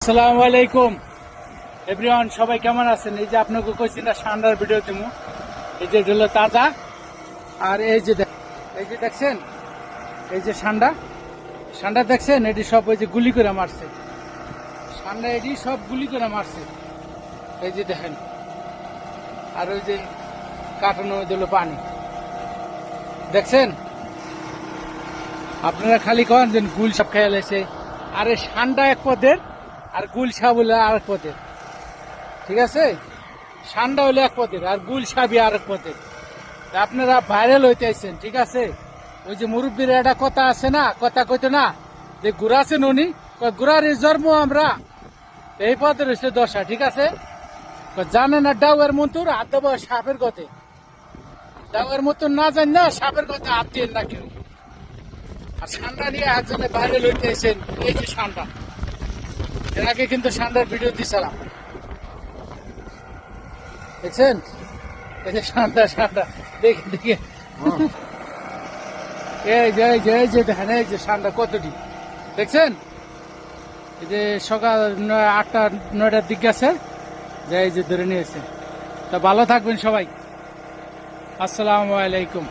আসসালামু আলাইকুম এভরিওয়ান, সবাই কেমন আছেন? এই যে আপনাকে কইছি না ঠান্ডার ভিডিও দেবো। এই যে হলো তাজা, আর এই যে দেখছেন, এই যে ঠান্ডা দেখছেন, এটি সব ওই যে গুলি করে মারছে। ঠান্ডা এটি সব গুলি করে মারছে, এই যে দেখেন। আর ওই যে কাটানো দিল পানি, দেখছেন? আপনারা খালি কন যে গুল সব খেয়াল আছে, আর এই ঠান্ডা এক পদের আর গুলশা বলে আর এক পদের, ঠিক আছে? ঠান্ডা হলে এক পদের আর গুলশাবি আর এক পদের। আপনারা ভাইরাল হইতে আইছেন, ঠিক আছে? ওই যে মুরব্বীর একটা কথা আছে না, কথা কইতো না যে গুড়া আছে ননি, গুড়ার জন্ম আমরা এই পদের হচ্ছে দশা, ঠিক আছে? জানে না ডাউয়ের মন্তুর হাত দেবো সাপের গতে, ডাউয়ের মতন না জান না সাপের গতে হাত দিয়ে না কেউ। আর ঠান্ডা নিয়ে একজনে ভাইরাল হইতে আইছেন, এই যে ঠান্ডা। এর আগে কিন্তু ঠান্ডার ভিডিও দিছিলাম, দেখছেন? এই যে ঠান্ডা দেখে এই যে দেখেন, এই যে ঠান্ডা কতটি দেখছেন? এই যে সকাল 8টা-9টার দিকে আছে, যে এই যে ধরে নিয়েছে। তা ভালো থাকবেন সবাই। আসসালামু আলাইকুম।